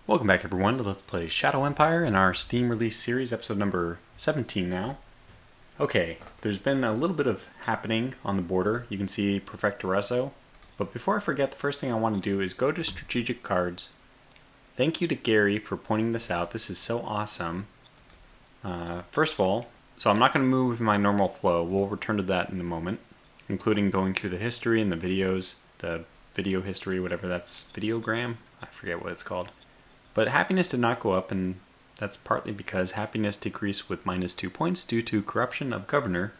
Welcome back everyone to Let's Play Shadow Empire in our Steam release series, episode number 17 now. Okay, there's been a little bit of happening on the border. You can see Perfectoreso. But before I forget, the first thing I want to do is go to strategic cards. Thank you to Gary for pointing this out. This is so awesome. First of all, so I'm not going to move my normal flow. We'll return to that in a moment, including going through the history and the videos, the video history, whatever that's, videogram? I forget what it's called. But happiness did not go up, and that's partly because happiness decreased with -2 points due to corruption of governor.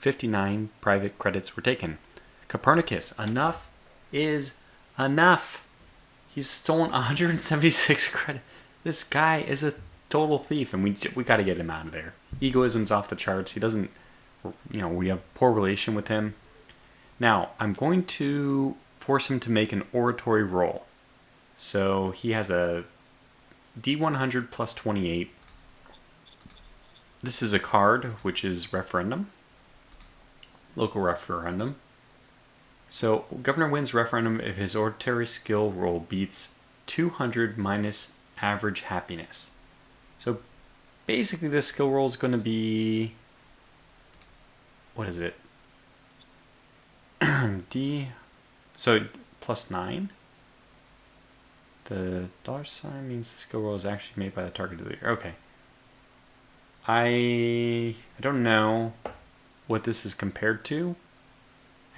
59 private credits were taken. Copernicus, enough is enough. He's stolen 176 credits. This guy is a total thief, and we got to get him out of there. Egoism's off the charts. He doesn't, we have poor relation with him. Now, I'm going to force him to make an oratory roll. So he has a D100 plus 28. This is a card, which is referendum. Local referendum. So, governor wins referendum if his oratory skill roll beats 200 minus average happiness. So, basically this skill roll is going to be... What is it? So, plus 9. The $sign means the skill roll is actually made by the target leader. Okay. I don't know what this is compared to.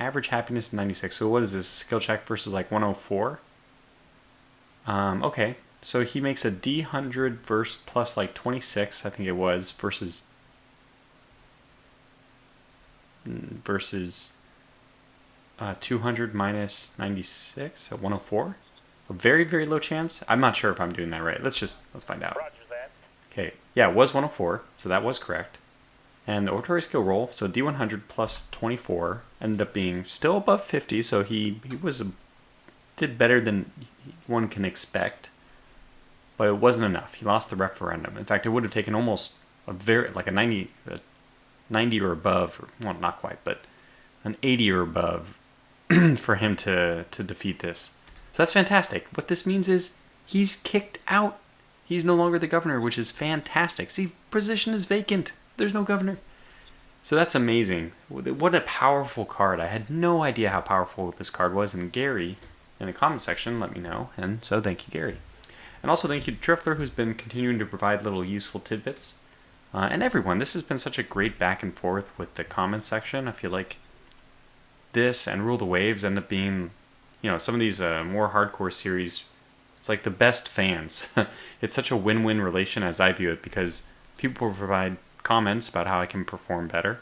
Average happiness 96. So what is this? Skill check versus like 104? Okay. So he makes a D100 verse plus like 26, I think it was, versus 200 minus 96 at 104. A very, very low chance. I'm not sure if I'm doing that right. Let's find out. Roger that. Okay, yeah, it was 104, so that was correct. And the oratory skill roll, so D100 plus 24, ended up being still above 50, so he did better than one can expect. But it wasn't enough. He lost the referendum. In fact, it would have taken almost a 90 or above, well, not quite, but an 80 or above for him to defeat this. So that's fantastic. What this means is he's kicked out. He's no longer the governor, which is fantastic. See, position is vacant. There's no governor. So that's amazing. What a powerful card. I had no idea how powerful this card was, and Gary, in the comment section, let me know. And so thank you, Gary. And also thank you to Trifler, who's been continuing to provide little useful tidbits. And everyone, this has been such a great back and forth with the comment section. I feel like this and Rule the Waves end up being... some of these more hardcore series, it's like the best fans. It's such a win-win relation as I view it, because people provide comments about how I can perform better.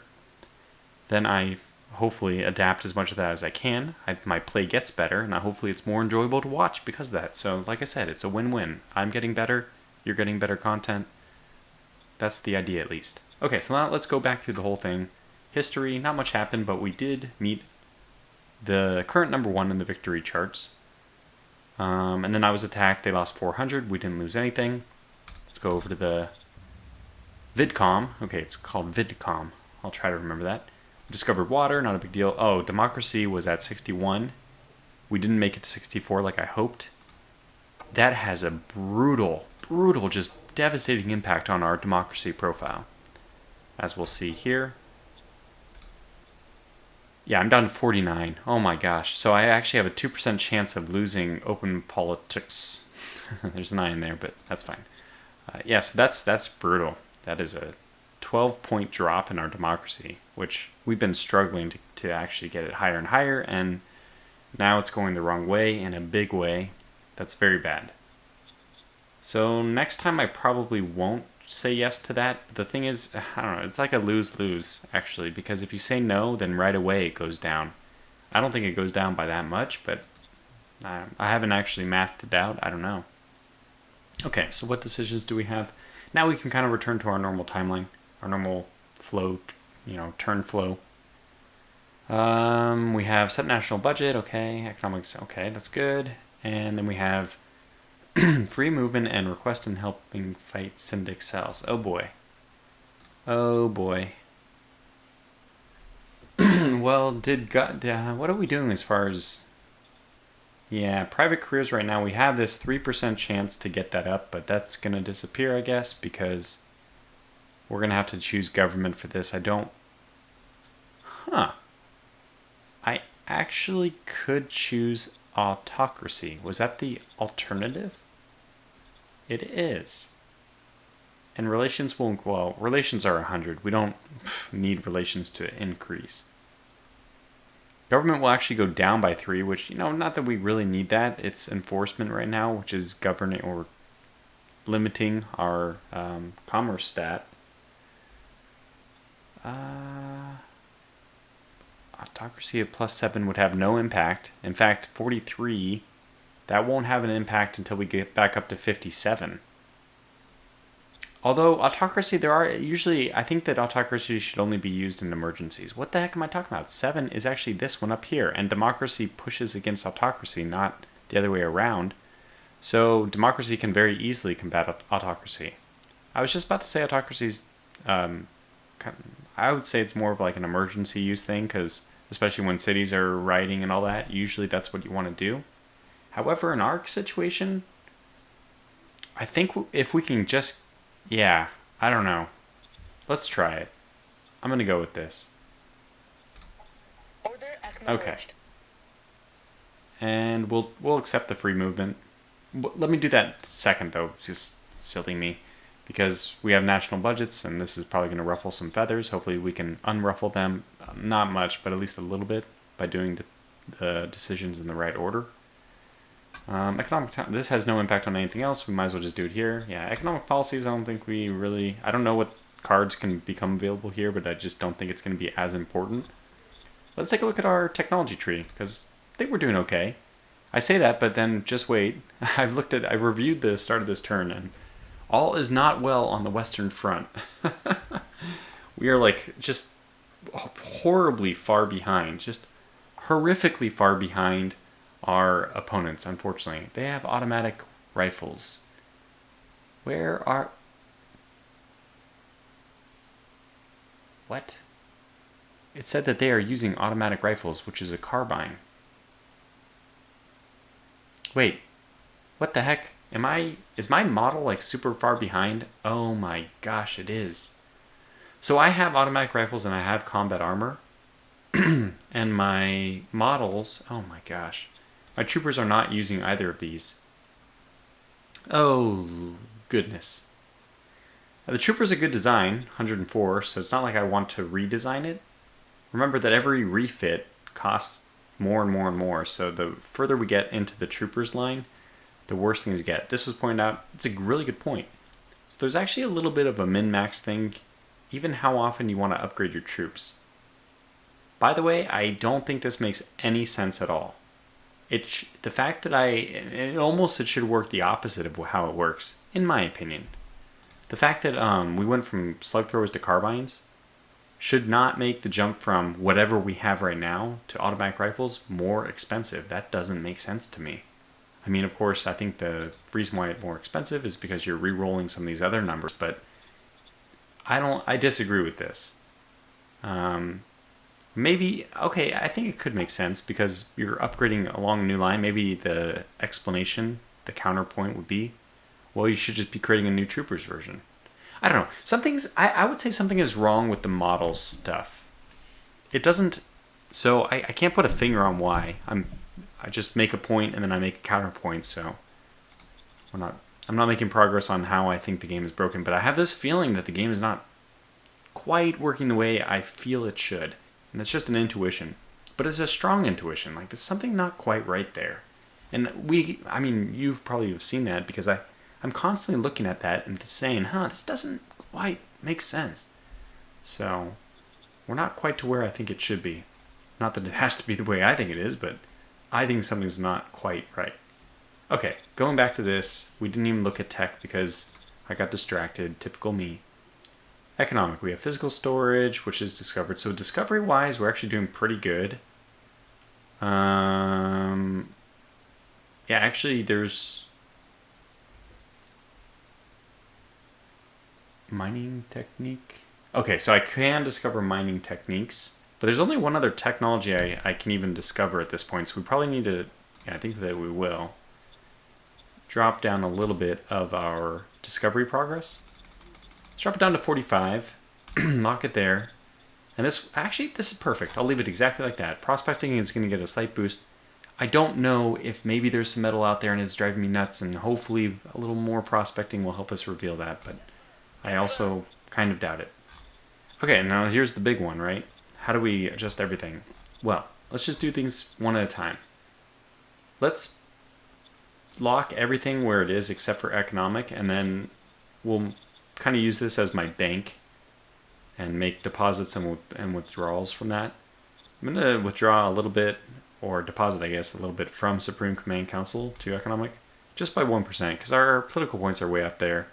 Then I hopefully adapt as much of that as I can. My play gets better, and hopefully it's more enjoyable to watch because of that. So like I said, it's a win-win. I'm getting better, you're getting better content. That's the idea, at least. Okay, so now let's go back through the whole thing. History, not much happened, but we did meet the current number 1 in the victory charts. And then I was attacked. They lost 400. We didn't lose anything. Let's go over to the VidCom. Okay, it's called VidCom. I'll try to remember that. Discovered water. Not a big deal. Oh, democracy was at 61. We didn't make it to 64 like I hoped. That has a brutal, just devastating impact on our democracy profile, as we'll see here. Yeah, I'm down to 49. Oh my gosh. So I actually have a 2% chance of losing open politics. There's an I in there, but that's fine. So that's brutal. That is a 12-point drop in our democracy, which we've been struggling to actually get it higher and higher, and now it's going the wrong way, in a big way. That's very bad. So next time I probably won't say yes to that. But the thing is, I don't know, it's like a lose-lose, actually, because if you say no, then right away it goes down. I don't think it goes down by that much, but I haven't actually mathed it out. I don't know. Okay, so what decisions do we have? Now we can kind of return to our normal timeline, our normal flow, turn flow. We have set national budget, okay, economics, okay, that's good. And then we have free movement and request and helping fight syndic cells. Oh boy. Oh boy. Well, what are we doing as far as Yeah, private careers right now, we have this 3% chance to get that up, but that's going to disappear, I guess, because we're going to have to choose government for this. I don't... Huh. I actually could choose autocracy. Was that the alternative? It is. And relations won't... Well, relations are 100. We don't need relations to increase. Government will actually go down by 3, which, not that we really need that. It's enforcement right now, which is governing or limiting our commerce stat. Autocracy of +7 would have no impact. In fact, 43, that won't have an impact until we get back up to 57. Although autocracy, there are usually, I think that autocracy should only be used in emergencies. What the heck am I talking about? 7 is actually this one up here, and democracy pushes against autocracy, not the other way around. So democracy can very easily combat autocracy. I was just about to say autocracy's, I would say it's more of like an emergency use thing, because especially when cities are rioting and all that, usually that's what you want to do. However, in our situation, I think if we can just... Yeah, I don't know. Let's try it. I'm going to go with this. Order acknowledged. Okay. And we'll accept the free movement. Let me do that second, though. Just silly me. Because we have national budgets, and this is probably going to ruffle some feathers. Hopefully we can unruffle them. Not much, but at least a little bit by doing the decisions in the right order. This has no impact on anything else. We might as well just do it here. Yeah, economic policies, I don't think we really... I don't know what cards can become available here, but I just don't think it's going to be as important. Let's take a look at our technology tree, because I think we're doing okay. I say that, but then just wait. I've reviewed the start of this turn, and all is not well on the Western Front. We are like just horribly far behind, just horrifically far behind our opponents, unfortunately. They have automatic rifles. Where are... What? It said that they are using automatic rifles, which is a carbine. Wait. What the heck? Is my model like super far behind? Oh my gosh, it is. So I have automatic rifles and I have combat armor. And my models, oh my gosh. My troopers are not using either of these. Oh, goodness. The trooper's a good design, 104, so it's not like I want to redesign it. Remember that every refit costs more and more and more, so the further we get into the troopers line, the worse things get. This was pointed out, it's a really good point. So there's actually a little bit of a min-max thing, even how often you want to upgrade your troops. By the way, I don't think this makes any sense at all. The fact that it should work the opposite of how it works, in my opinion. The fact that we went from slug throwers to carbines should not make the jump from whatever we have right now to automatic rifles more expensive. That doesn't make sense to me. I mean, of course, I think the reason why it's more expensive is because you're re-rolling some of these other numbers, but I disagree with this. Maybe, okay, I think it could make sense because you're upgrading along a new line. Maybe the explanation, the counterpoint would be, well, you should just be creating a new troopers version. I don't know. I would say something is wrong with the models stuff. It doesn't, so I can't put a finger on why. I just make a point and then I make a counterpoint, so I'm not making progress on how I think the game is broken, but I have this feeling that the game is not quite working the way I feel it should. And it's just an intuition. But it's a strong intuition. Like, there's something not quite right there. And you've probably seen that because I'm constantly looking at that and saying, this doesn't quite make sense. So, we're not quite to where I think it should be. Not that it has to be the way I think it is, but I think something's not quite right. Okay, going back to this, we didn't even look at tech because I got distracted. Typical me. Economic, we have physical storage, which is discovered. So discovery-wise, we're actually doing pretty good. Yeah, actually, there's mining technique. Okay, so I can discover mining techniques, but there's only one other technology I can even discover at this point, so we probably need to Yeah, I think that we will. Drop down a little bit of our discovery progress. Let's drop it down to 45. Lock it there. And this is perfect. I'll leave it exactly like that. Prospecting is going to get a slight boost. I don't know if maybe there's some metal out there and it's driving me nuts, and hopefully a little more prospecting will help us reveal that, but I also kind of doubt it. Okay, now here's the big one, right? How do we adjust everything? Well, let's just do things one at a time. Let's lock everything where it is except for economic, and then we'll kind of use this as my bank and make deposits and withdrawals from that. I'm going to withdraw a little bit, or deposit, I guess, a little bit from Supreme Command Council to economic, just by 1%, because our political points are way up there.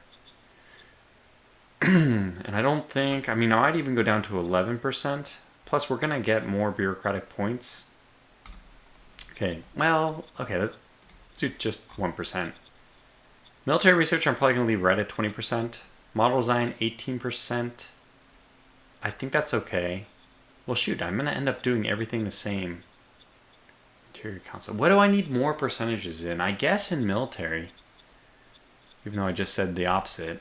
And I don't think, I mean, I might even go down to 11%. Plus, we're going to get more bureaucratic points. Okay, well, okay, let's do just 1%. Military research, I'm probably going to leave right at 20%. Model design, 18%. I think that's okay. Well, shoot, I'm going to end up doing everything the same. Interior Council. What do I need more percentages in? I guess in military. Even though I just said the opposite.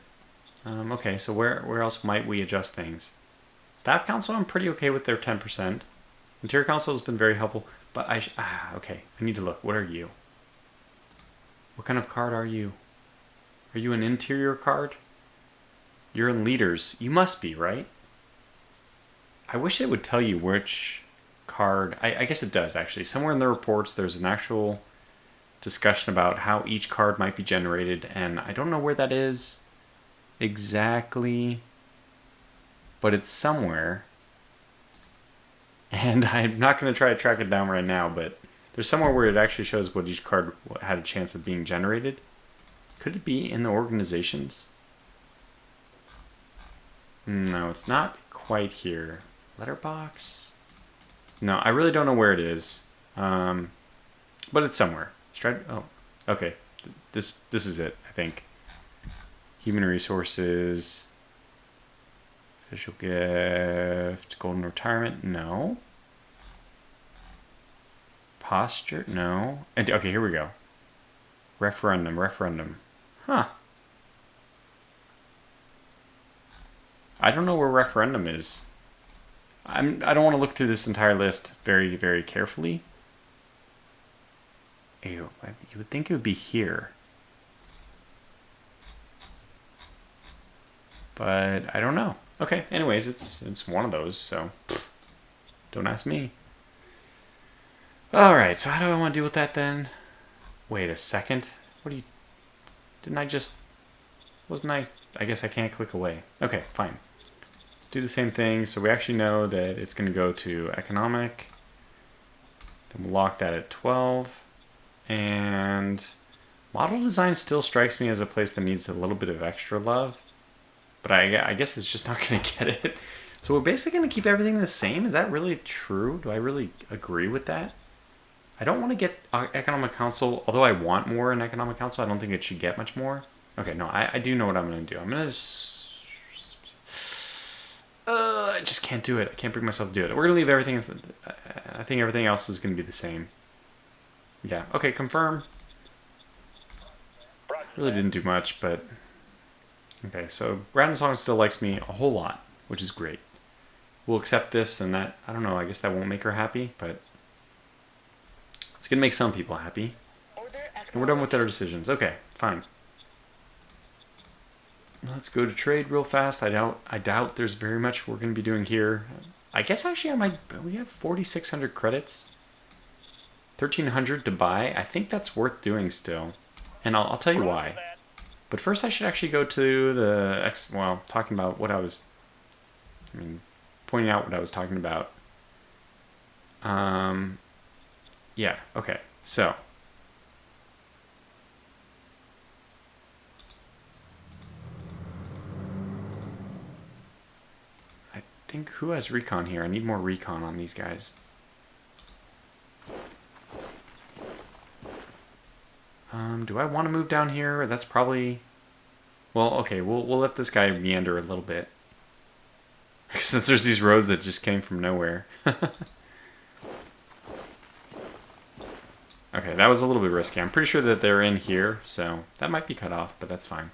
Okay, so where else might we adjust things? Staff Council, I'm pretty okay with their 10%. Interior Council has been very helpful. But okay, I need to look. What are you? What kind of card are you? Are you an interior card? You're in leaders. You must be, right? I wish it would tell you which card. I guess it does, actually. Somewhere in the reports, there's an actual discussion about how each card might be generated, and I don't know where that is exactly, but it's somewhere. And I'm not going to try to track it down right now, but there's somewhere where it actually shows what each card had a chance of being generated. Could it be in the organizations? No, it's not quite here. Letterbox? No, I really don't know where it is. But it's somewhere. Oh, okay. This is it, I think. Human resources. Official gift. Golden retirement? No. Posture? No. And okay, here we go. Referendum. Huh. I don't know where referendum is. I don't want to look through this entire list very, very carefully. Ew, you would think it would be here. But I don't know. Okay, anyways, it's one of those, so don't ask me. Alright, so how do I want to deal with that then? Wait a second. Didn't I just... I guess I can't click away. Okay, fine. Let's do the same thing. So we actually know that it's going to go to economic. Then we'll lock that at 12. And model design still strikes me as a place that needs a little bit of extra love. But I guess it's just not going to get it. So we're basically going to keep everything the same? Is that really true? Do I really agree with that? I don't want to get Economic Council, although I want more in Economic Council. I don't think it should get much more. Okay, no, I do know what I'm going to do. I'm going to I just can't do it. I can't bring myself to do it. We're going to leave everything. I think everything else is going to be the same. Yeah, okay, confirm. Really didn't do much, but... Okay, so Brandon Song still likes me a whole lot, which is great. We'll accept this, and that, I don't know, I guess that won't make her happy, but... It's going to make some people happy. And we're done with our decisions. Okay, fine. Let's go to trade real fast. I doubt there's very much we're going to be doing here. I guess actually we have 4,600 credits. 1,300 to buy. I think that's worth doing still. And I'll tell you why. But first I should actually go to the, talking about what pointing out what I was talking about. Yeah, okay, so. I think, who has recon here? I need more recon on these guys. Do I want to move down here? That's probably... Well, okay, we'll let this guy meander a little bit. Since there's these roads that just came from nowhere. Okay, that was a little bit risky. I'm pretty sure that they're in here, so that might be cut off, but that's fine.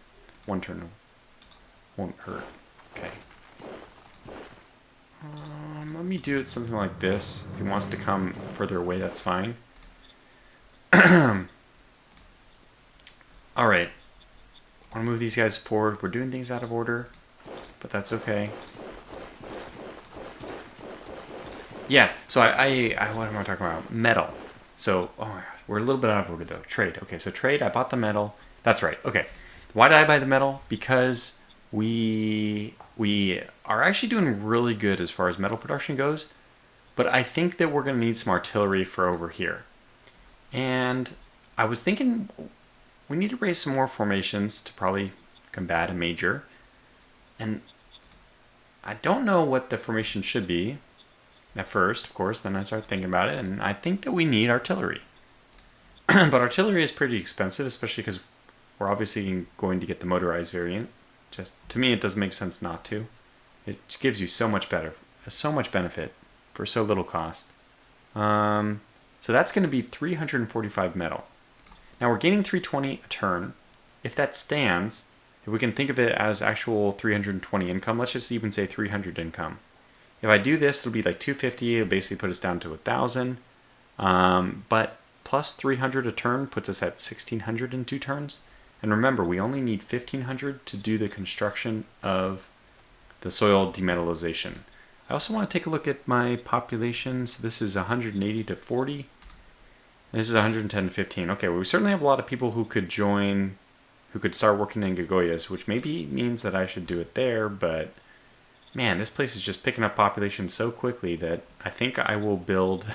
One turn won't hurt. Okay. Let me do it something like this. If he wants to come further away, that's fine. Alright. I want to move these guys forward. We're doing things out of order, but that's okay. Yeah, so I what am I talking about? Metal. So, oh my god, we're a little bit out of order though. Trade. Okay, so trade, I bought the metal. That's right. Okay. Why did I buy the metal? Because we are actually doing really good as far as metal production goes, but I think that we're going to need some artillery for over here. And I was thinking we need to raise some more formations to probably combat a major. And I don't know what the formation should be at first, of course, then I start thinking about it, and I think that we need artillery. But artillery is pretty expensive, especially because we're obviously going to get the motorized variant. Just to me, it doesn't make sense not to. It gives you so much benefit for so little cost. So that's going to be 345 metal. Now we're gaining 320 a turn. If that stands, if we can think of it as actual 320 income, let's just even say 300 income. If I do this, it'll be like 250. It'll basically put us down to 1,000. But plus 300 a turn puts us at 1,600 in 2 turns. And remember, we only need 1,500 to do the construction of the soil demetallization. I also want to take a look at my population. So this is 180 to 40. And this is 110 to 15. Okay, well, we certainly have a lot of people who could join, who could start working in Gagoyas, which maybe means that I should do it there, but man, this place is just picking up population so quickly that I think I will build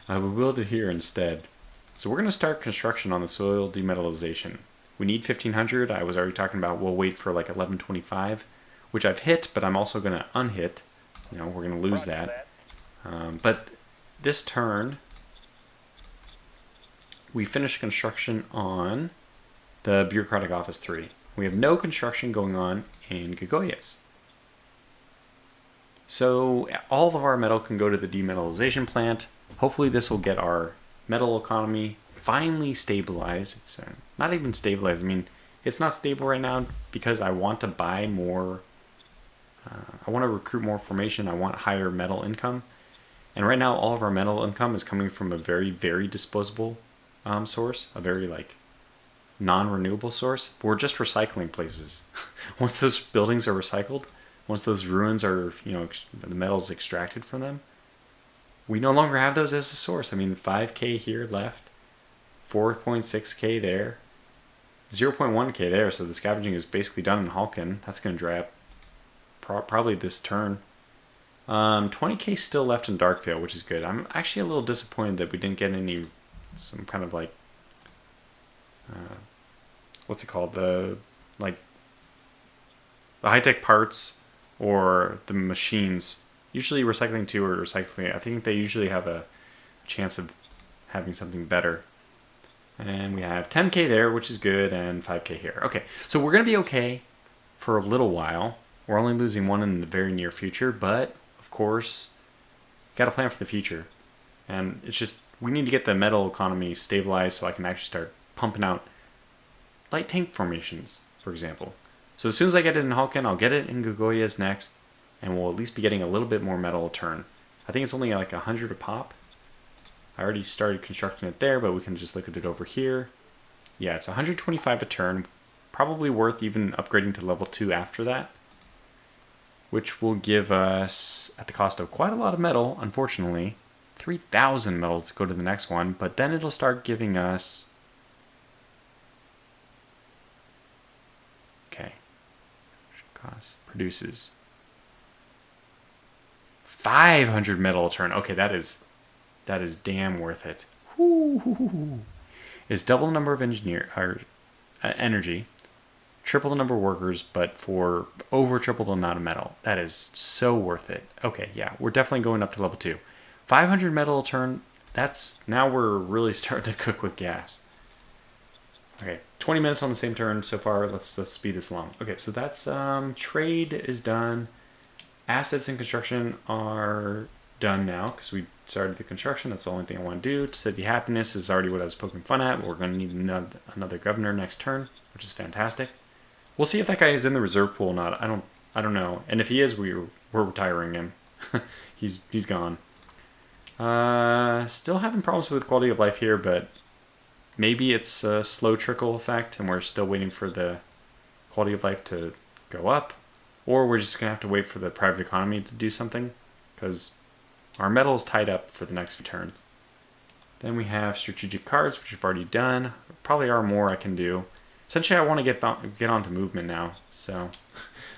I will build it here instead. So we're going to start construction on the soil demetallization. We need 1,500. I was already talking about we'll wait for like 1125, which I've hit, but I'm also going to unhit. You know, we're going to lose that. But this turn, we finished construction on the Bureaucratic Office 3. We have no construction going on in Gagoyas. So all of our metal can go to the demetallization plant. Hopefully this will get our metal economy finally stabilized. It's not even stabilized. I mean, it's not stable right now because I want to buy more. I want to recruit more formation. I want higher metal income. And right now all of our metal income is coming from a very, very disposable source. A very like non-renewable source. We're just recycling places. Once those buildings are recycled, once those ruins are, you know, the metal's extracted from them, we no longer have those as a source. I mean, 5k here left, 4.6k there, 0.1k there, so the scavenging is basically done in Halkin. That's going to dry up probably this turn. 20k still left in Darkvale, which is good. I'm actually a little disappointed that we didn't get some kind of like, what's it called? The high-tech parts or the machines. Usually recycling 2 or recycling, I think they usually have a chance of having something better. And we have 10k there, which is good, and 5k here. Okay, so we're going to be okay for a little while. We're only losing 1 in the very near future, but of course, got to plan for the future. And it's just, we need to get the metal economy stabilized so I can actually start pumping out light tank formations, for example. So as soon as I get it in Halkin, I'll get it in Gagoyas next, and we'll at least be getting a little bit more metal a turn. I think it's only like 100 a pop. I already started constructing it there, but we can just look at it over here. Yeah, it's 125 a turn. Probably worth even upgrading to level 2 after that, which will give us, at the cost of quite a lot of metal, unfortunately, 3,000 metal to go to the next one, but then it'll start giving us... Okay. Cost produces 500 metal a turn. Okay, that is damn worth it. Woo-hoo-hoo-hoo. It's double the number of energy, triple the number of workers, but for over triple the amount of metal. That is so worth it. Okay, yeah, we're definitely going up to level 2. 500 metal a turn. Now we're really starting to cook with gas. Okay, 20 minutes on the same turn so far. Let's speed this along. Okay, so that's trade is done. Assets and construction are done now because we started the construction. That's the only thing I want to do. City happiness is already what I was poking fun at. We're going to need another governor next turn, which is fantastic. We'll see if that guy is in the reserve pool or not. I don't know. And if he is, we're retiring him. he's gone. Still having problems with quality of life here, but maybe it's a slow trickle effect and we're still waiting for the quality of life to go up. Or we're just going to have to wait for the private economy to do something because our metal is tied up for the next few turns. Then we have strategic cards, which we've already done. Probably are more I can do. Essentially, I want to get onto movement now, so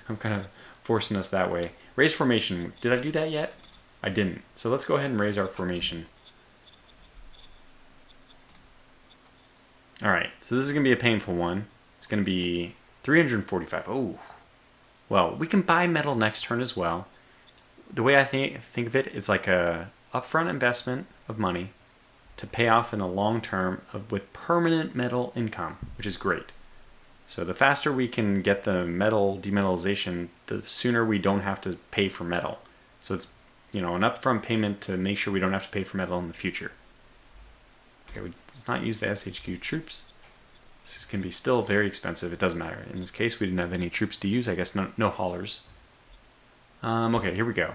I'm kind of forcing us that way. Raise formation. Did I do that yet? I didn't. So let's go ahead and raise our formation. All right, so this is going to be a painful one. It's going to be 345. Oh, well, we can buy metal next turn as well. The way I think of it is like a upfront investment of money to pay off in the long term with permanent metal income, which is great. So the faster we can get the metal demetallization, the sooner we don't have to pay for metal. So it's, you know, an upfront payment to make sure we don't have to pay for metal in the future. Okay, let's not use the SHQ troops. This is going to be still very expensive. It doesn't matter. In this case, we didn't have any troops to use. I guess no haulers. Okay, here we go.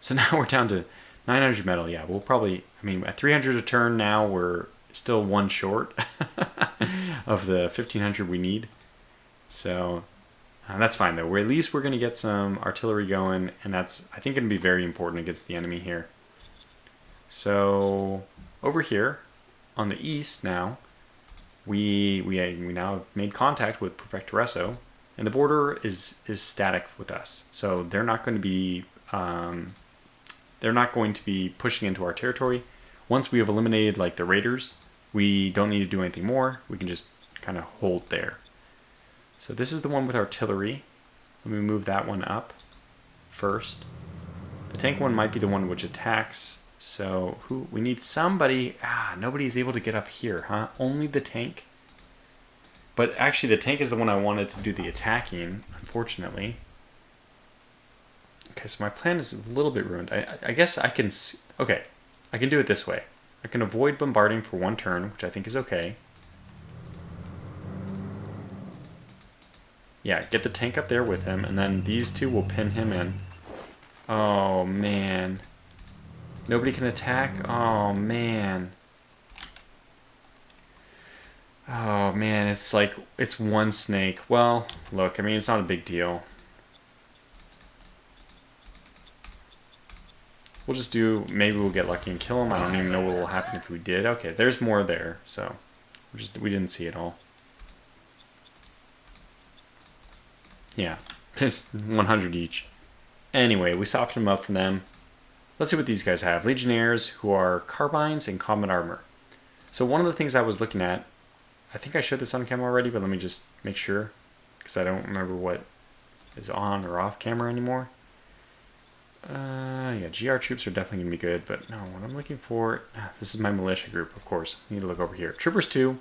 So now we're down to 900 metal. Yeah, we'll probably, I mean, at 300 a turn now, we're still one short of the 1500 we need. So that's fine, though. At least we're going to get some artillery going, and that's, I think, going to be very important against the enemy here. So over here on the east now, we now have made contact with Prefectoreso, and the border is static with us. So they're not going to be pushing into our territory. Once we have eliminated like the raiders, we don't need to do anything more. We can just kind of hold there. So this is the one with artillery. Let me move that one up first. The tank one might be the one which attacks. So we need somebody. Nobody's able to get up here, huh? Only the tank. But actually the tank is the one I wanted to do the attacking, unfortunately. Okay, so my plan is a little bit ruined. I guess I can... Okay, I can do it this way. I can avoid bombarding for one turn, which I think is okay. Yeah, get the tank up there with him, and then these two will pin him in. Oh, man. Nobody can attack? Oh, man. Oh, man, it's like, it's one snake. Well, look, I mean, it's not a big deal. We'll just do, maybe we'll get lucky and kill him. I don't even know what will happen if we did. Okay, there's more there, so we didn't see it all. Yeah, just 100 each. Anyway, we softened them up from them. Let's see what these guys have. Legionnaires, who are carbines and combat armor. So one of the things I was looking at, I think I showed this on camera already, but let me just make sure, because I don't remember what is on or off camera anymore. Yeah, GR troops are definitely going to be good, but no, what I'm looking for, this is my militia group, of course. I need to look over here. Troopers 2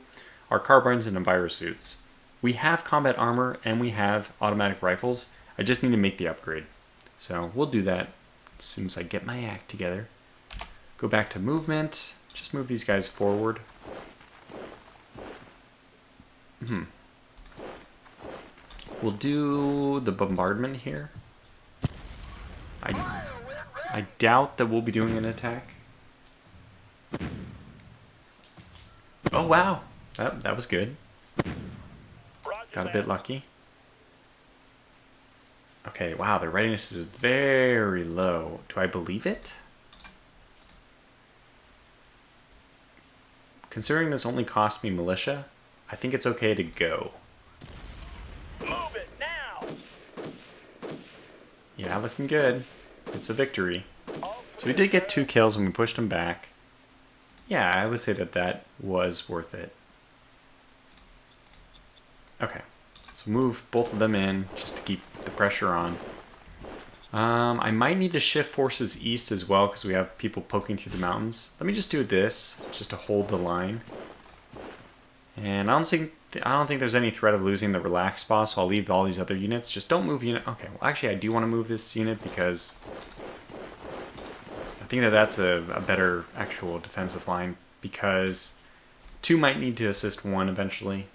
are carbines and envirosuits. We have combat armor and we have automatic rifles. I just need to make the upgrade. So we'll do that as soon as I get my act together. Go back to movement. Just move these guys forward. We'll do the bombardment here. I doubt that we'll be doing an attack. Oh wow, that was good. Got a bit lucky. Okay, wow, their readiness is very low. Do I believe it? Considering this only cost me militia, I think it's okay to go. Move it now. Yeah, looking good. It's a victory. So we did get 2 kills and we pushed them back. Yeah, I would say that was worth it. Okay, so move both of them in just to keep the pressure on. I might need to shift forces east as well because we have people poking through the mountains. Let me just do this just to hold the line. And I don't think there's any threat of losing the relax spot, so I'll leave all these other units. Just don't move unit. Okay, well actually I do want to move this unit because think that that's a better actual defensive line because 2 might need to assist 1 eventually.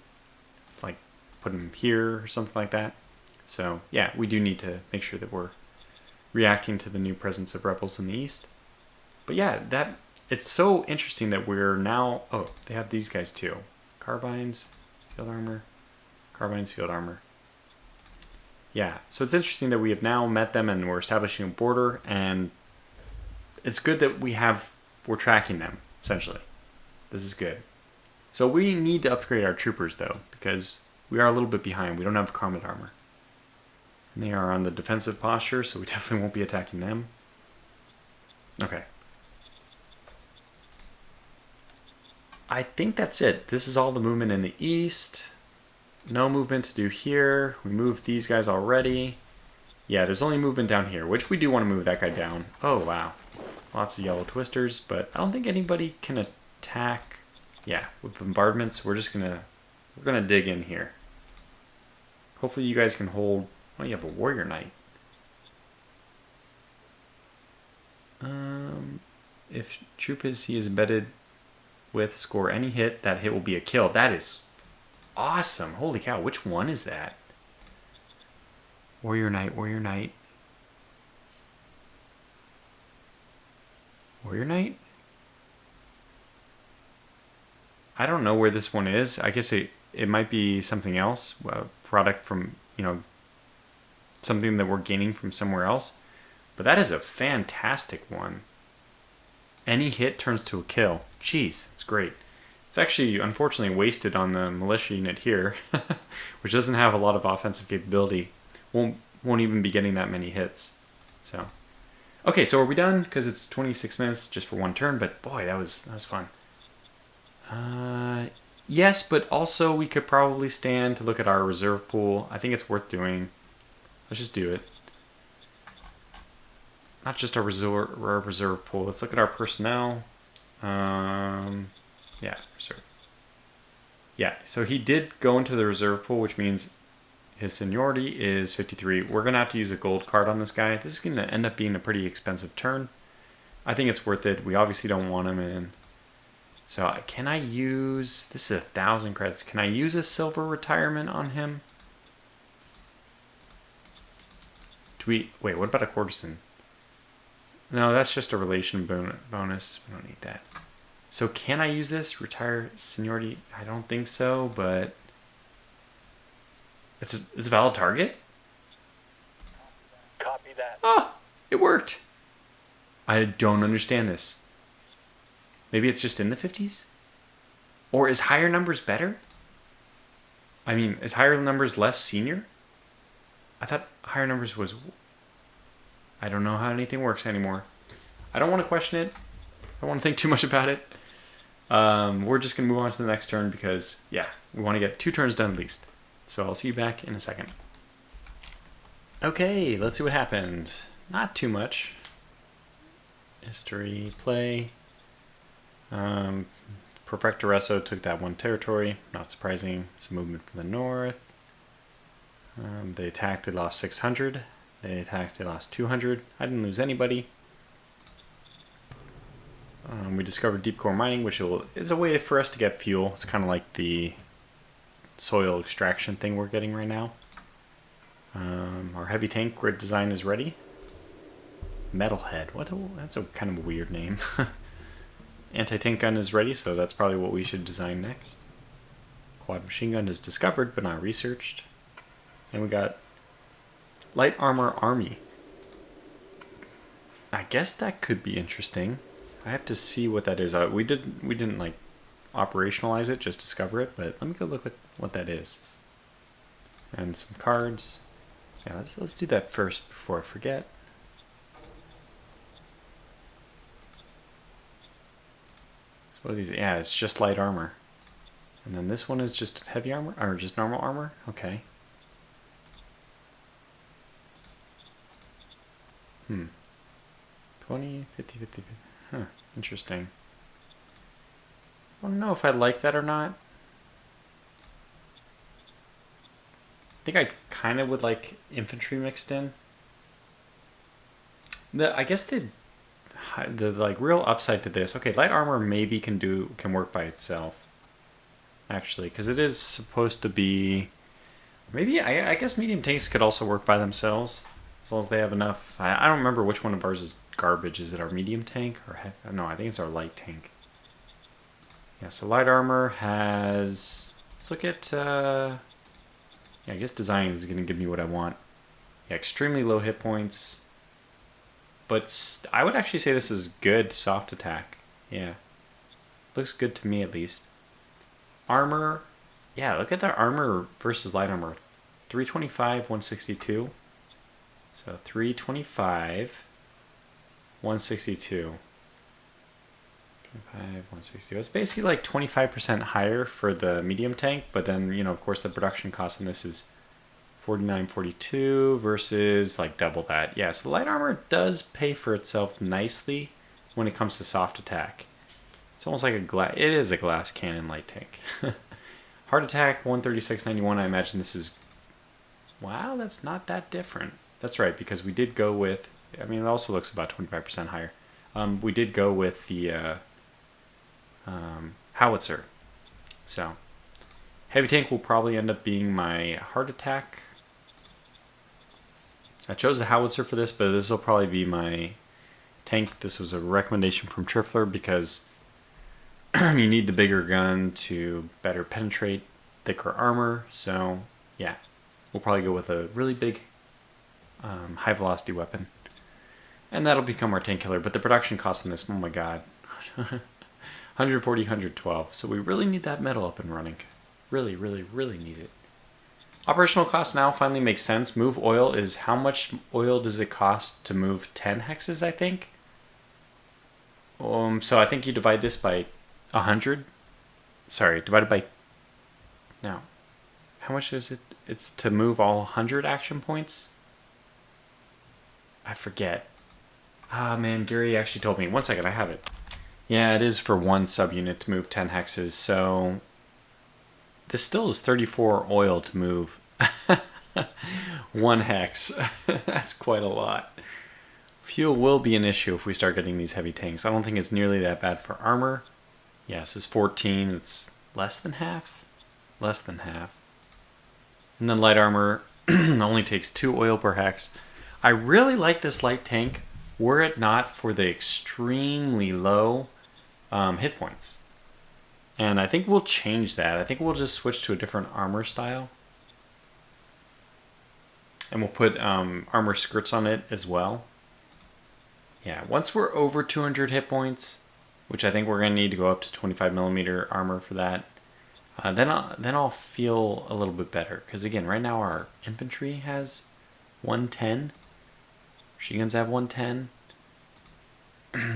Like put him here or something like that. So yeah, we do need to make sure that we're reacting to the new presence of rebels in the east. But yeah, it's so interesting that we're now... Oh, they have these guys too. Carbines, field armor. Carbines, field armor. Yeah, so it's interesting that we have now met them and we're establishing a border, and it's good that we're tracking them, essentially. This is good. So we need to upgrade our troopers, though, because we are a little bit behind. We don't have combat armor. And they are on the defensive posture, so we definitely won't be attacking them. Okay. I think that's it. This is all the movement in the east. No movement to do here. We moved these guys already. Yeah, there's only movement down here, which we do want to move that guy down. Oh, wow. Lots of yellow twisters, but I don't think anybody can attack. Yeah, with bombardments, we're gonna dig in here. Hopefully you guys can hold... Oh, you have a warrior knight. If troop he is embedded with score any hit, that hit will be a kill. That is awesome. Holy cow, which one is that? Warrior knight, warrior knight. Warrior knight? I don't know where this one is. I guess it might be something else. A product from, something that we're gaining from somewhere else. But that is a fantastic one. Any hit turns to a kill. Jeez, that's great. It's actually, unfortunately, wasted on the militia unit here, which doesn't have a lot of offensive capability. Won't even be getting that many hits. So, okay, so are we done? Because it's 26 minutes just for one turn, but boy, that was fun. Yes, but also we could probably stand to look at our reserve pool. I think it's worth doing. Let's just do it. Not just our reserve pool. Let's look at our personnel. Yeah, reserve. Yeah, so he did go into the reserve pool, which means his seniority is 53. We're going to have to use a gold card on this guy. This is going to end up being a pretty expensive turn. I think it's worth it. We obviously don't want him in. So can I use... This is 1,000 credits. Can I use a silver retirement on him? Wait, what about a courtesan? No, that's just a relation bonus. We don't need that. So can I use this? Retire seniority? I don't think so, but... It's a valid target? Copy that. Oh, it worked. I don't understand this. Maybe it's just in the 50s? Or is higher numbers better? I mean, is higher numbers less senior? I thought higher numbers was... I don't know how anything works anymore. I don't want to question it. I don't want to think too much about it. We're just going to move on to the next turn because, yeah, we want to get 2 turns done at least. So I'll see you back in a second. Okay, let's see what happened. Not too much. History, play. Prefectoreso took that 1 territory. Not surprising. It's a movement from the north. They attacked, they lost 600. They attacked, they lost 200. I didn't lose anybody. We discovered deep core mining, which is a way for us to get fuel. It's kind of like the soil extraction thing we're getting right now. Our heavy tank grid design is ready. Metalhead. That's a kind of a weird name. Anti-tank gun is ready, so that's probably what we should design next. Quad machine gun is discovered, but not researched. And we got light armor army. I guess that could be interesting. I have to see what that is. We didn't like operationalize it, just discover it, but let me go look at what that is. And some cards. Yeah, let's do that first before I forget. So what are these? Yeah, it's just light armor. And then this one is just heavy armor, or just normal armor? Okay. 20, 50, 50, 50. Huh, interesting. I don't know if I like that or not. I think I kind of would like infantry mixed in. I guess the the like real upside to this. Okay, light armor maybe can work by itself. Actually, because it is supposed to be. Maybe I guess medium tanks could also work by themselves as long as they have enough. I don't remember which one of ours is garbage. Is it our medium tank or no? I think it's our light tank. Yeah. So light armor has. Let's look at. Yeah, I guess design is going to give me what I want. Yeah, extremely low hit points. But I would actually say this is good soft attack. Yeah. Looks good to me at least. Armor. Yeah, look at the armor versus light armor. 325, 162. So 325, 162. 25, 162. It's basically like 25% higher for the medium tank, but then, you know, of course, the production cost in this is 49.42 versus like double that. Yeah, so light armor does pay for itself nicely when it comes to soft attack. It's almost like it is a glass cannon light tank. Hard attack 136.91. I imagine this is. Wow, that's not that different. That's right, because we did go with. I mean, it also looks about 25% higher. We did go with the howitzer. So, heavy tank will probably end up being my hard attack. I chose the howitzer for this, but this will probably be my tank. This was a recommendation from Trifler because you need the bigger gun to better penetrate thicker armor. So, yeah, we'll probably go with a really big high velocity weapon. And that'll become our tank killer. But the production cost in this, oh my god, 140, 112. So we really need that metal up and running. Really, really, really need it. Operational cost now finally makes sense. Move oil is how much oil does it cost to move 10 hexes, I think? So I think you divide this by 100. Sorry, divided by. No. How much is it? It's to move all 100 action points? I forget. Ah, man, Gary actually told me. 1 second, I have it. Yeah, it is for one subunit to move 10 hexes, so. This still is 34 oil to move 1 hex. That's quite a lot. Fuel will be an issue if we start getting these heavy tanks. I don't think it's nearly that bad for armor. Yes, it's 14. It's less than half. Less than half. And then light armor only takes 2 oil per hex. I really like this light tank were it not for the extremely low hit points. And I think we'll change that. I think we'll just switch to a different armor style. And we'll put armor skirts on it as well. Yeah, once we're over 200 hit points, which I think we're going to need to go up to 25mm armor for that, then I'll feel a little bit better. Because again, right now our infantry has 110. Machine guns have 110.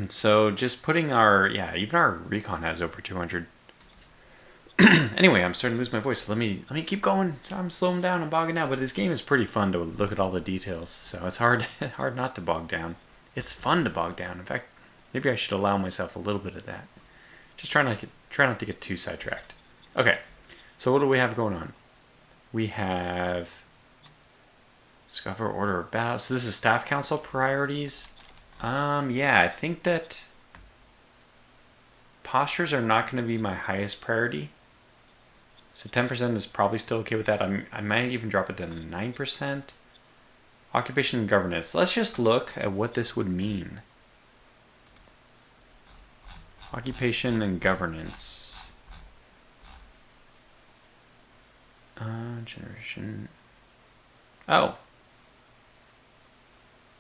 So just putting our, yeah, even our recon has over 200. Anyway, I'm starting to lose my voice, so let me keep going. I'm slowing down and bogging down, but this game is pretty fun to look at all the details, so it's hard not to bog down. It's fun to bog down. In fact, maybe I should allow myself a little bit of that. Just try not to get too sidetracked. Okay, so what do we have going on? We have discover order of battle. So this is staff council priorities. Yeah, I think that postures are not going to be my highest priority. So 10% is probably still okay with that. I might even drop it to 9%. Occupation and governance. Let's just look at what this would mean. Occupation and governance. Generation. Oh.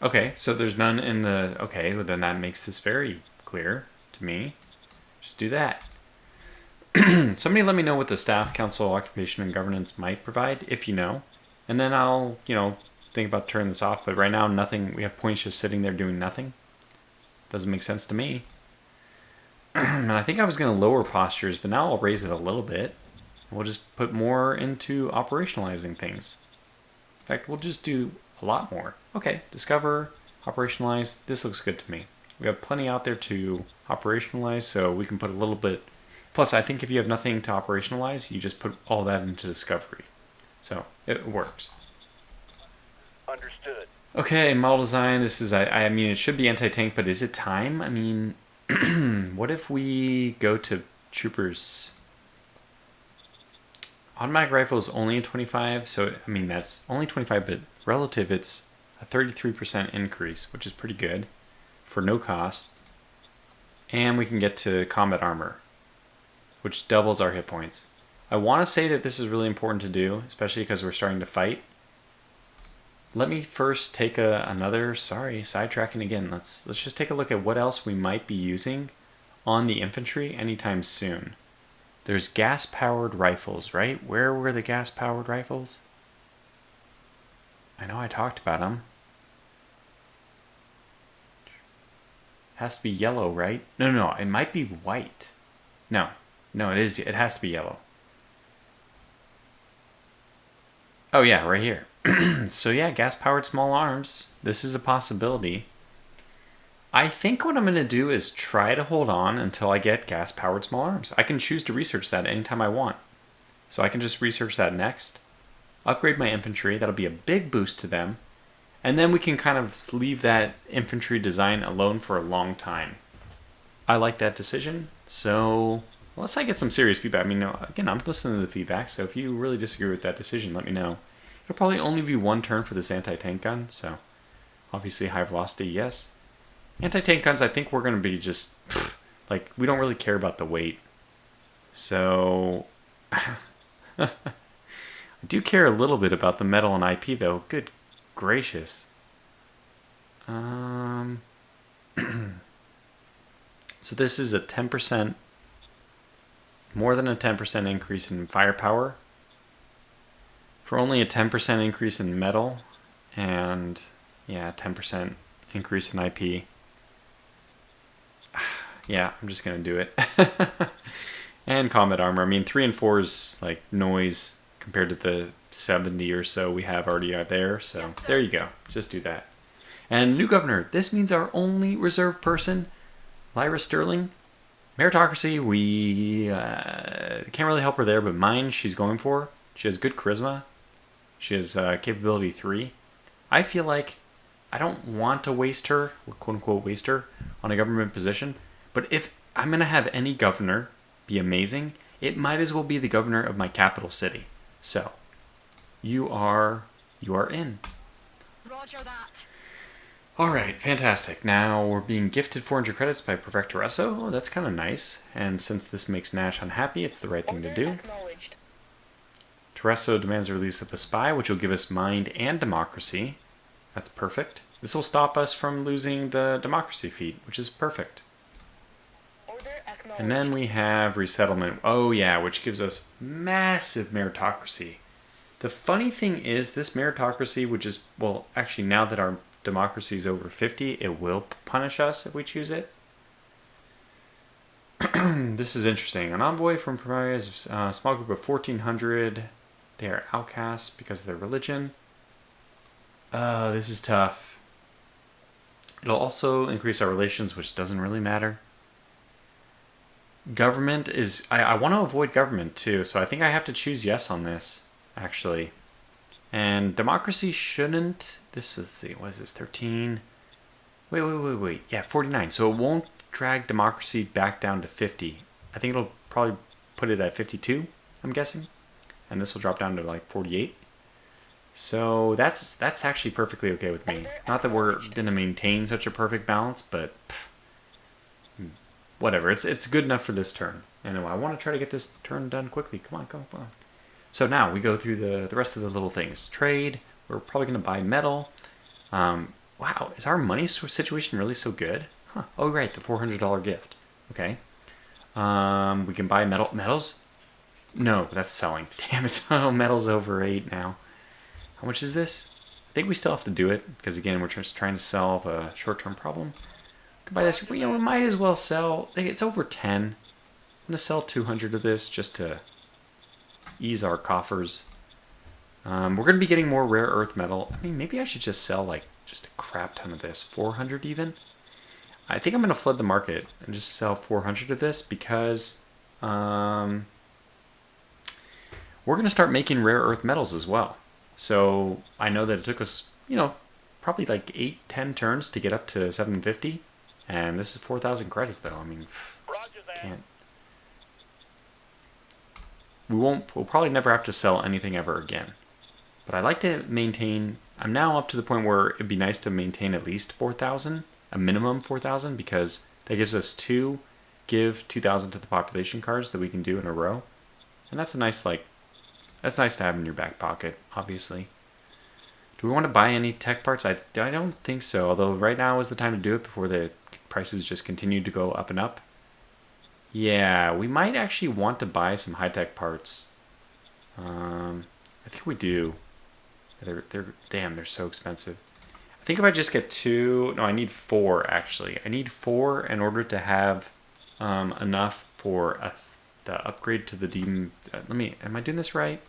Okay, so there's none in the... Okay, well then that makes this very clear to me. Just do that. Somebody let me know what the staff council occupation and governance might provide, if you know. And then I'll, think about turning this off. But right now, nothing. We have points just sitting there doing nothing. Doesn't make sense to me. And I think I was going to lower postures, but now I'll raise it a little bit. We'll just put more into operationalizing things. In fact, we'll just do a lot more. Okay, discover, operationalize. This looks good to me. We have plenty out there to operationalize, so we can put a little bit. Plus, I think if you have nothing to operationalize, you just put all that into discovery. So, it works. Understood. Okay, model design. This is, I mean, it should be anti-tank, but is it time? I mean, what if we go to troopers? Automatic rifle is only a 25, so I mean, that's only 25, but relative, it's a 33% increase, which is pretty good for no cost. And we can get to combat armor, which doubles our hit points. I want to say that this is really important to do, especially because we're starting to fight. Let me first take another, sorry, sidetracking again. Let's just take a look at what else we might be using on the infantry anytime soon. There's gas-powered rifles, right? Where were the gas-powered rifles? I know I talked about them. Has to be yellow, right? No, it might be white. No, it is. It has to be yellow. Oh yeah, right here. So yeah, gas-powered small arms. This is a possibility. I think what I'm going to do is try to hold on until I get gas-powered small arms. I can choose to research that anytime I want. So I can just research that next. Upgrade my infantry. That'll be a big boost to them. And then we can kind of leave that infantry design alone for a long time. I like that decision. So unless I get some serious feedback. I mean, again, I'm listening to the feedback. So if you really disagree with that decision, let me know. It'll probably only be one turn for this anti-tank gun. So obviously high velocity, yes. Anti-tank guns, I think we're going to be just, like, we don't really care about the weight. So, I do care a little bit about the metal and IP, though. Good gracious. So this is a 10%, more than a 10% increase in firepower. For only a 10% increase in metal, and, yeah, 10% increase in IP. Yeah, I'm just going to do it. And combat armor. I mean, 3 and 4 is like noise compared to the 70 or so we have already out there. So there you go. Just do that. And new governor. This means our only reserve person, Lyra Sterling. Meritocracy, we can't really help her there, but mine she's going for. She has good charisma. She has capability 3. I feel like I don't want to waste her, quote unquote waste her, on a government position. But if I'm going to have any governor be amazing, it might as well be the governor of my capital city. So, you are in. Roger that. Alright, fantastic. Now we're being gifted 400 credits by Prefect Tereso. Oh, that's kind of nice. And since this makes Nash unhappy, it's the right thing to do. Acknowledged. Tereso demands the release of the spy, which will give us mind and democracy. That's perfect. This will stop us from losing the democracy feat, which is perfect. Order acknowledged. And then we have resettlement. Oh yeah, which gives us massive meritocracy. The funny thing is this meritocracy, which is, well, actually now that our democracy is over 50, it will punish us if we choose it. This is interesting. An envoy from Primaria's small group of 1,400. They are outcasts because of their religion. This is tough. It'll also increase our relations, which doesn't really matter. Government is... I want to avoid government, too, so I think I have to choose yes on this, actually. And democracy shouldn't... let's see, what is this, 13? Wait. Yeah, 49. So it won't drag democracy back down to 50. I think it'll probably put it at 52, I'm guessing. And this will drop down to like 48. So that's actually perfectly okay with me. Not that we're going to maintain such a perfect balance, but whatever. It's good enough for this turn. Anyway, I want to try to get this turn done quickly. Come on. So now we go through the rest of the little things. Trade. We're probably going to buy metal. Wow, is our money situation really so good? Huh. Oh, right, the $400 gift. Okay. We can buy metals. No, that's selling. Damn it. Oh, metal's over 8 now. How much is this? I think we still have to do it, because again, we're just trying to solve a short-term problem. We can buy this. We might as well sell. It's over 10. I'm going to sell 200 of this just to ease our coffers. We're going to be getting more rare earth metal. I mean, maybe I should just sell like just a crap ton of this. 400 even. I think I'm going to flood the market and just sell 400 of this because we're going to start making rare earth metals as well. So I know that it took us, probably like 8-10 turns to get up to 750. And this is 4,000 credits though. I mean, Roger that. can't. We'll probably never have to sell anything ever again. But I like to maintain, I'm now up to the point where it'd be nice to maintain at least 4,000, a minimum 4,000, because that gives us give 2,000 to the population cards that we can do in a row. And that's a nice, that's nice to have in your back pocket, obviously. Do we want to buy any tech parts? I don't think so, although right now is the time to do it before the prices just continue to go up and up. Yeah, we might actually want to buy some high-tech parts. I think we do. They're so expensive. I think if I just get 2, no, I need 4 actually. I need 4 in order to have enough for the upgrade to the demon. Am I doing this right?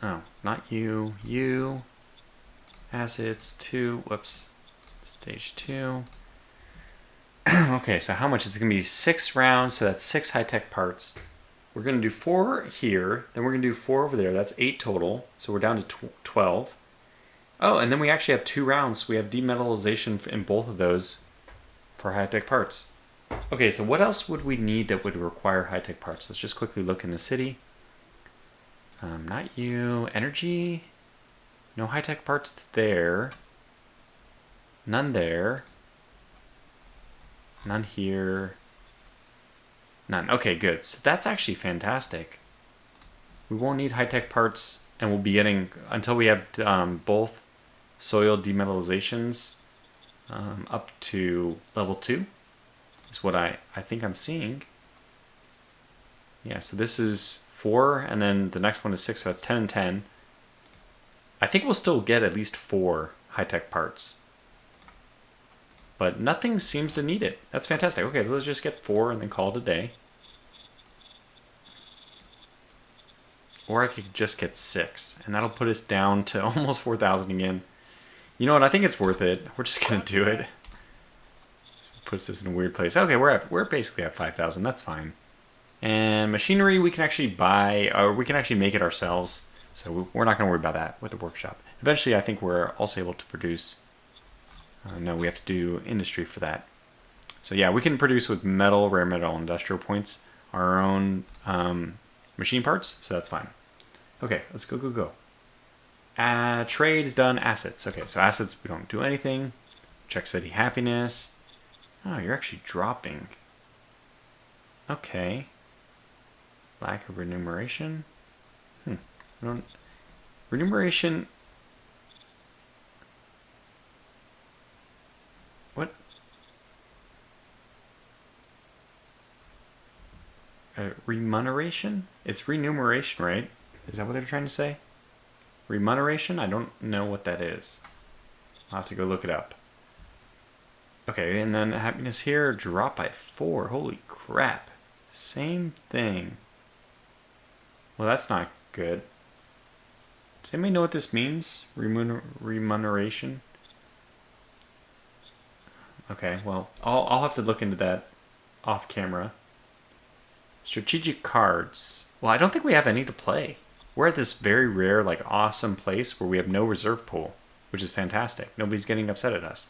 Oh, not you. You. Assets 2. Whoops. Stage 2. Okay, so how much is it going to be? 6 rounds, so that's 6 high-tech parts. We're going to do 4 here, then we're going to do 4 over there. That's 8 total, so we're down to 12. Oh, and then we actually have 2 rounds. We have demetallization in both of those for high-tech parts. Okay, so what else would we need that would require high-tech parts? Let's just quickly look in the city. Not you. Energy. No high-tech parts there. None there. None here. None. Okay, good. So that's actually fantastic. We won't need high-tech parts, and we'll be getting, until we have both soil demetallizations up to level 2, is what I think I'm seeing. Yeah, so this is 4, and then the next one is 6, so that's 10 and 10. I think we'll still get at least 4 high-tech parts. But nothing seems to need it. That's fantastic. Okay, let's just get 4 and then call it a day. Or I could just get 6, and that'll put us down to almost 4,000 again. You know what? I think it's worth it. We're just gonna do it. This puts us in a weird place. Okay, we're basically at 5,000. That's fine. And machinery we can actually buy, or we can actually make it ourselves. So we're not gonna worry about that with the workshop. Eventually, I think we're also able to produce. No, we have to do industry for that. So yeah, we can produce with metal, rare metal, industrial points, our own machine parts, so that's fine. Okay, let's go. Trade is done, assets. Okay, so assets, we don't do anything. Check city happiness. Oh, you're actually dropping. Okay. Lack of remuneration. Remuneration. What? Remuneration? It's remuneration, right? Is that what they're trying to say? Remuneration? I don't know what that is. I'll have to go look it up. Okay, and then happiness here, drop by 4. Holy crap. Same thing. Well, that's not good. Does anybody know what this means? Remuneration? Okay, well, I'll have to look into that off camera. Strategic cards. Well, I don't think we have any to play. We're at this very rare, awesome place where we have no reserve pool, which is fantastic. Nobody's getting upset at us.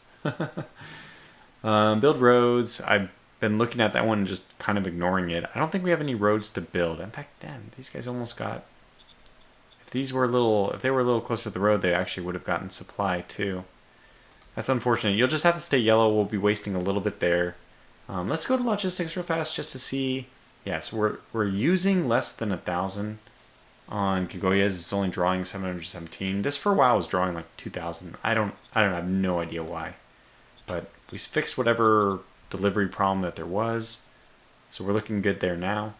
Build roads. I've been looking at that one and just kind of ignoring it. I don't think we have any roads to build. In fact, damn, these guys almost got... If they were a little closer to the road, they actually would have gotten supply too. That's unfortunate. You'll just have to stay yellow. We'll be wasting a little bit there. Let's go to logistics real fast just to see. Yeah, so we're using less than 1,000 on Kagoya's. It's only drawing 717. This for a while was drawing like 2,000. I have no idea why. But we fixed whatever delivery problem that there was. So we're looking good there now.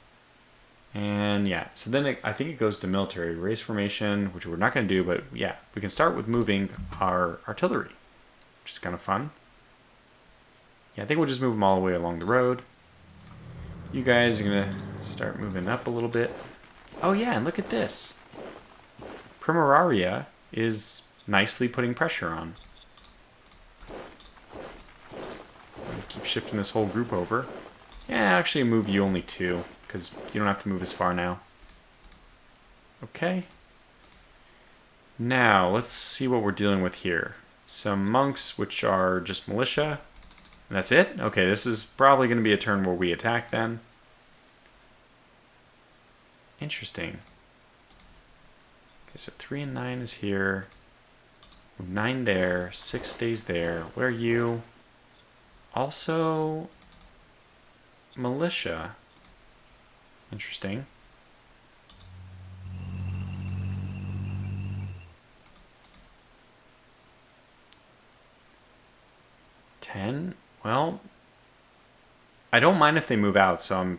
And yeah, so then I think it goes to military race formation, which we're not going to do, but yeah, we can start with moving our artillery, which is kind of fun. Yeah, I think we'll just move them all the way along the road. You guys are going to start moving up a little bit. Oh yeah, and look at this. Primeraria is nicely putting pressure on. Keep shifting this whole group over. Yeah, actually move you only 2, because you don't have to move as far now. Okay. Now, let's see what we're dealing with here. Some monks, which are just militia. And that's it? Okay, this is probably going to be a turn where we attack then. Interesting. Okay, so 3 and 9 is here. Move 9 there. 6 stays there. Where are you? Also, militia. Interesting. Well, I don't mind if they move out, so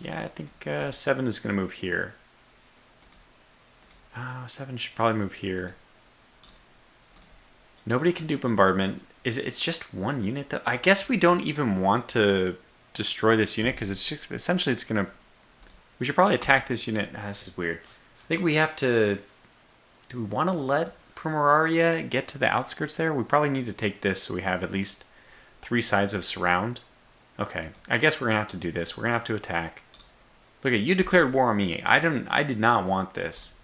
yeah, I think 7 is going to move here. 7 should probably move here. Nobody can do bombardment. It's just one unit though? I guess we don't even want to destroy this unit because it's just, essentially it's going to... We should probably attack this unit. This is weird. I think we have to... Do we want to let Primararia get to the outskirts there? We probably need to take this so we have at least 3 sides of surround. Okay, I guess we're going to have to do this. We're going to have to attack. Look at you declared war on me. I did not want this.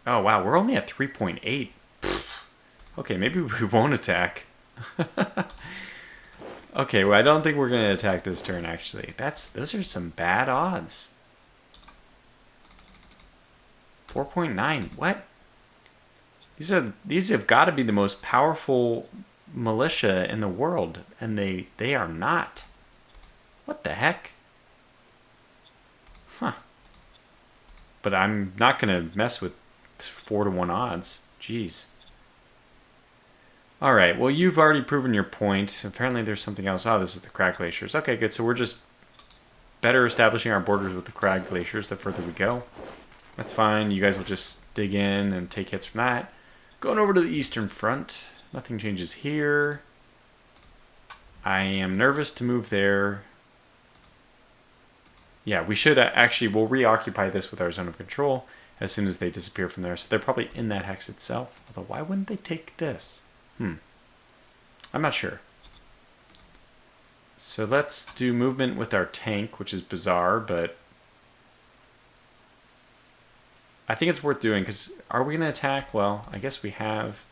Oh wow, we're only at 3.8. Okay, maybe we won't attack. Okay, well I don't think we're going to attack this turn actually. Those are some bad odds. 4.9. What? These have got to be the most powerful militia in the world, and they are not. What the heck? Huh. But I'm not going to mess with 4-to-1 odds. Jeez. Alright, well you've already proven your point. Apparently there's something else. Oh, this is the crag glaciers. Okay, good. So we're just better establishing our borders with the crag glaciers the further we go. That's fine. You guys will just dig in and take hits from that. Going over to the Eastern Front. Nothing changes here. I am nervous to move there. Yeah, we should actually, we'll reoccupy this with our zone of control as soon as they disappear from there. So they're probably in that hex itself. Although, why wouldn't they take this? I'm not sure. So let's do movement with our tank, which is bizarre, but I think it's worth doing, because are we going to attack? Well, I guess we have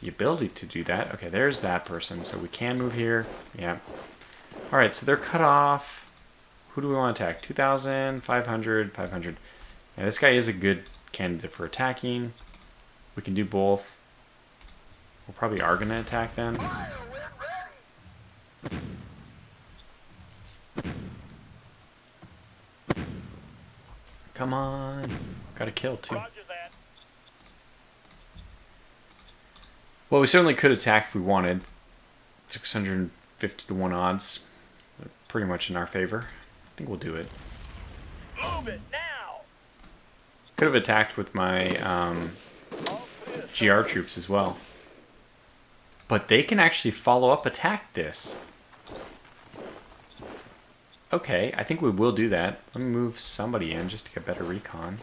the ability to do that. Okay, there's that person, so we can move here. Yeah. Alright, so they're cut off. Who do we want to attack? 2,000, 500, 500. Yeah, this guy is a good candidate for attacking. We can do both. We probably are going to attack them. Come on. Got a kill, too. Roger that. Well, we certainly could attack if we wanted. 650-to-1 odds. They're pretty much in our favor. I think we'll do it. Move it now. Could have attacked with my GR troops as well. But they can actually follow up attack this. Okay, I think we will do that. Let me move somebody in just to get better recon.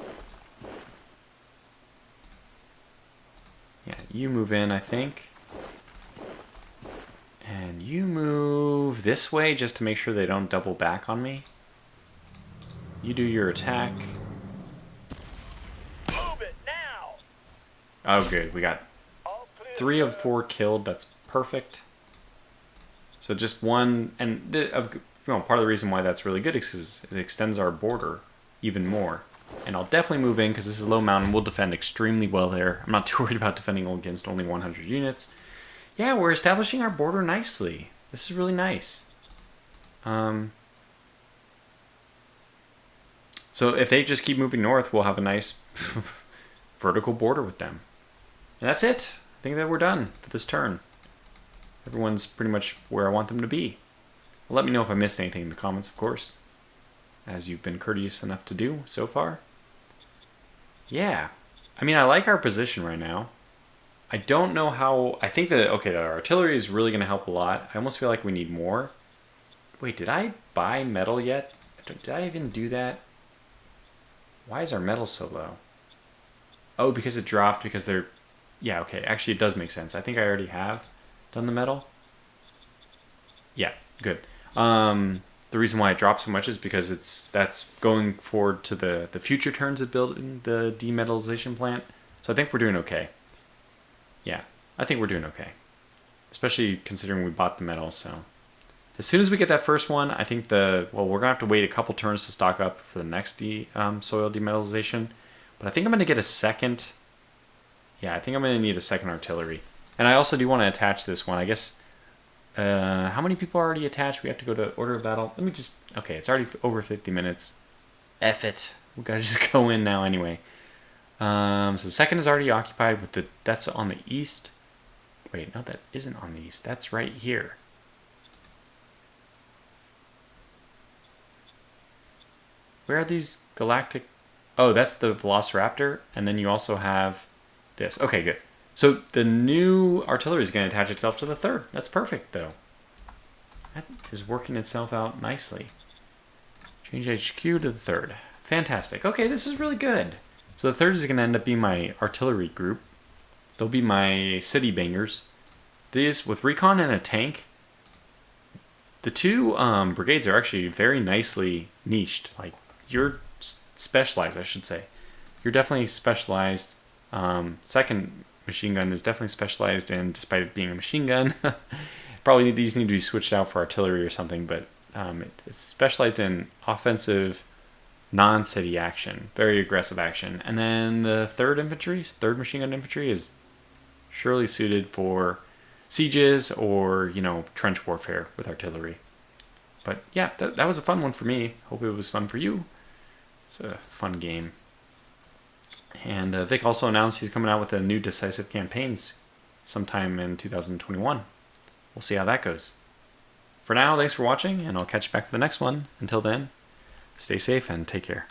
Yeah, you move in, I think. And you move this way just to make sure they don't double back on me. You do your attack. Move it now. Oh, good. We got All clear. 3 of 4 killed. That's perfect. So just one, and part of the reason why that's really good is because it extends our border even more. And I'll definitely move in because this is low mountain. We'll defend extremely well there. I'm not too worried about defending against only 100 units. Yeah, we're establishing our border nicely. This is really nice. So if they just keep moving north, we'll have a nice vertical border with them. And that's it. I think that we're done for this turn. Everyone's pretty much where I want them to be. Let me know if I missed anything in the comments, of course, as you've been courteous enough to do so far. Yeah. I mean, I like our position right now. I don't know how... I think that, okay, the artillery is really going to help a lot. I almost feel like we need more. Wait, did I buy metal yet? Did I even do that? Why is our metal so low? Oh, because it dropped because they're... Yeah, okay. Actually, it does make sense. I think I already have done the metal. Yeah, good. the reason why it dropped so much is because that's going forward to the future turns of building the demetallization plant. So I think we're doing okay. Yeah, I think we're doing okay. Especially considering we bought the metal, so. As soon as we get that first one, I think we're going to have to wait a couple turns to stock up for the next soil demetallization. But I think I'm going to get a second. Yeah, I think I'm going to need a second artillery. And I also do want to attach this one. I guess, how many people are already attached? We have to go to order of battle. Let me just, okay, it's already over 50 minutes. F it. We've got to just go in now anyway. So second is already occupied with that's on the east. Wait, no, that isn't on the east. That's right here. Where are these galactic? Oh, that's the Velociraptor. And then you also have this. Okay, good. So the new artillery is going to attach itself to the third. That's perfect, though. That is working itself out nicely. Change HQ to the third. Fantastic. Okay, this is really good. So the third is going to end up being my artillery group. They'll be my city bangers. These, with recon and a tank, the two brigades are actually very nicely niched. Like, you're specialized, I should say. You're definitely specialized. Second machine gun is definitely specialized in, despite it being a machine gun. Probably these need to be switched out for artillery or something, but it's specialized in offensive, non-city action, very aggressive action. And then the third machine gun infantry is surely suited for sieges or, trench warfare with artillery. But yeah, that was a fun one for me. Hope it was fun for you. It's a fun game. And Vic also announced he's coming out with a new decisive campaigns sometime in 2021. We'll see how that goes. For now, thanks for watching, and I'll catch you back for the next one. Until then, stay safe and take care.